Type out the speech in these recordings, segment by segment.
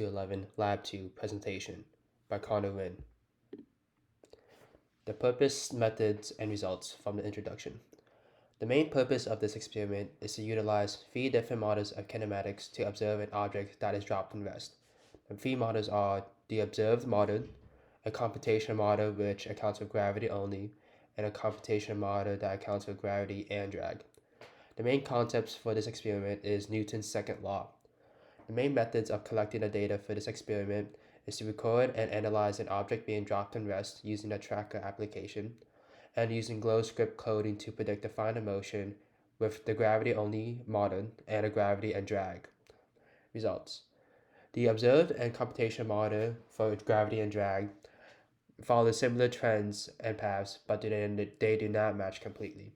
11 Lab 2 presentation by Nguyen. The purpose, methods, and results from the introduction. The main purpose of this experiment is to utilize three different models of kinematics to observe an object that is dropped in rest. The three models are the observed model, a computational model which accounts for gravity only, and a computational model that accounts for gravity and drag. The main concepts for this experiment is Newton's second law. The main methods of collecting the data for this experiment is to record and analyze an object being dropped in rest using a tracker application, and using glow script coding to predict the final motion with the gravity-only model and a gravity and drag. Results. The observed and computational model for gravity and drag follow similar trends and paths, but they do not match completely.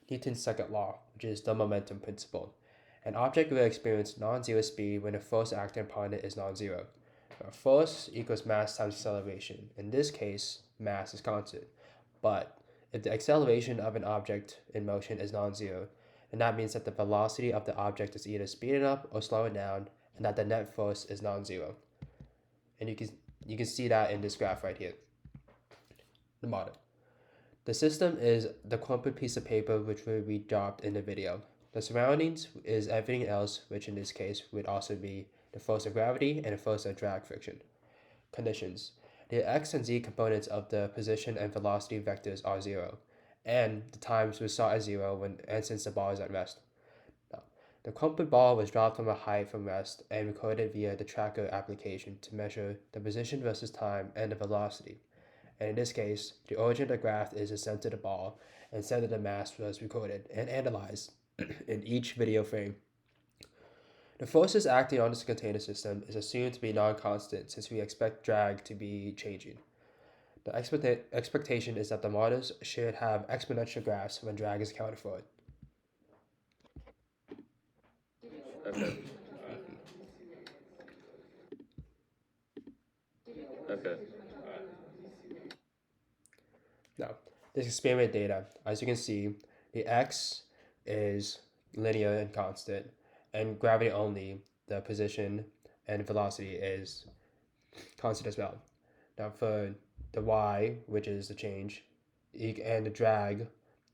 Newton's second law, which is the momentum principle. An object will experience non-zero speed when the force acting upon it is non-zero. Force equals mass times acceleration. In this case, mass is constant. But if the acceleration of an object in motion is non-zero, then that means that the velocity of the object is either speeding up or slowing down, and that the net force is non-zero. And you can see that in this graph right here. The model. The system is the crumpled piece of paper which will be dropped in the video. The surroundings is everything else, which in this case would also be the force of gravity and the force of drag friction. Conditions. The x and z components of the position and velocity vectors are 0, and the times will start at 0 since the ball is at rest. Now, the crumpled ball was dropped from a height from rest and recorded via the tracker application to measure the position versus time and the velocity. And in this case, the origin of the graph is the center of the ball, and center of the mass was recorded and analyzed in each video frame. The forces acting on this container system is assumed to be non-constant since we expect drag to be changing. The expectation is that the models should have exponential graphs when drag is accounted for. Okay. Okay. Now, this experiment data, as you can see, the x is linear and constant, and gravity only, the position and velocity is constant as well. Now for the y, which is the change, and the drag,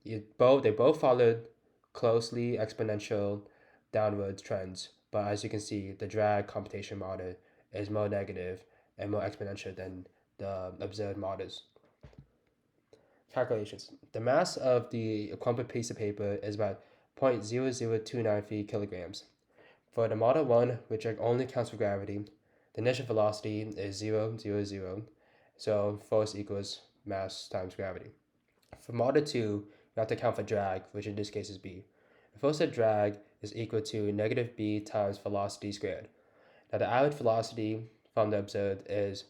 they both followed closely exponential downwards trends, but as you can see, the drag computation model is more negative and more exponential than the observed models. Calculations. The mass of the crumpled piece of paper is about 0.0029 kilograms. For the model 1, which only counts for gravity, the initial velocity is 0, 0, 0, so force equals mass times gravity. For model 2, you have to account for drag, which in this case is b. The force of drag is equal to negative b times velocity squared. Now the average velocity from the observed is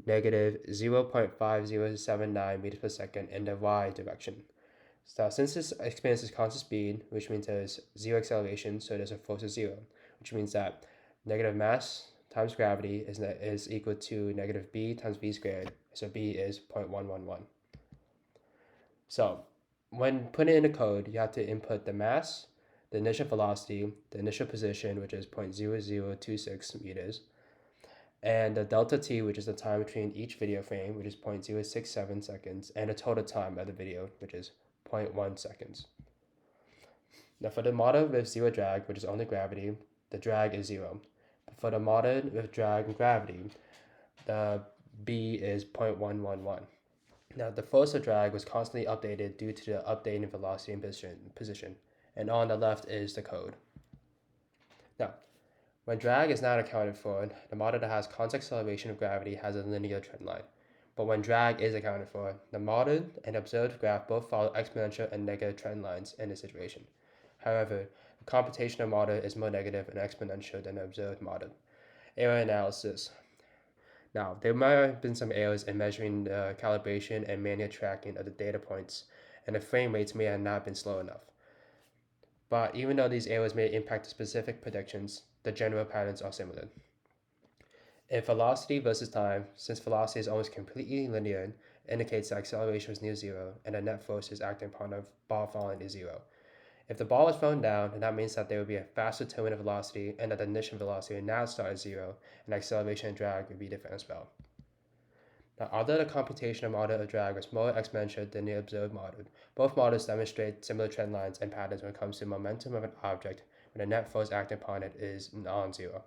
negative 0.5079 meters per second in the y direction. So since this experiences constant speed, which means there's zero acceleration, so there's a force of 0, which means that negative mass times gravity is equal to negative b times v squared, so b is 0.111. So when putting in the code, you have to input the mass, the initial velocity, the initial position, which is 0.0026 meters, and the delta t, which is the time between each video frame, which is 0.067 seconds, and the total time of the video, which is 0.1 seconds. Now for the model with zero drag, which is only gravity, the drag is 0. But for the model with drag and gravity, the b is 0.111. Now the force of drag was constantly updated due to the updating velocity and position, and on the left is the code. Now, when drag is not accounted for, the model that has constant acceleration of gravity has a linear trend line. But when drag is accounted for, the model and observed graph both follow exponential and negative trend lines in this situation. However, the computational model is more negative and exponential than the observed model. Error analysis. Now, there might have been some errors in measuring the calibration and manual tracking of the data points, and the frame rates may have not been slow enough. But even though these errors may impact the specific predictions, the general patterns are similar. In velocity versus time, since velocity is almost completely linear, indicates that acceleration is near 0 and the net force is acting upon a ball falling is 0. If the ball is thrown down, then that means that there would be a faster terminal velocity and that the initial velocity would now start at 0, and acceleration and drag would be different as well. Now, although the computational model of drag was more exponential than the observed model, both models demonstrate similar trend lines and patterns when it comes to momentum of an object when the net force acting upon it is non-zero.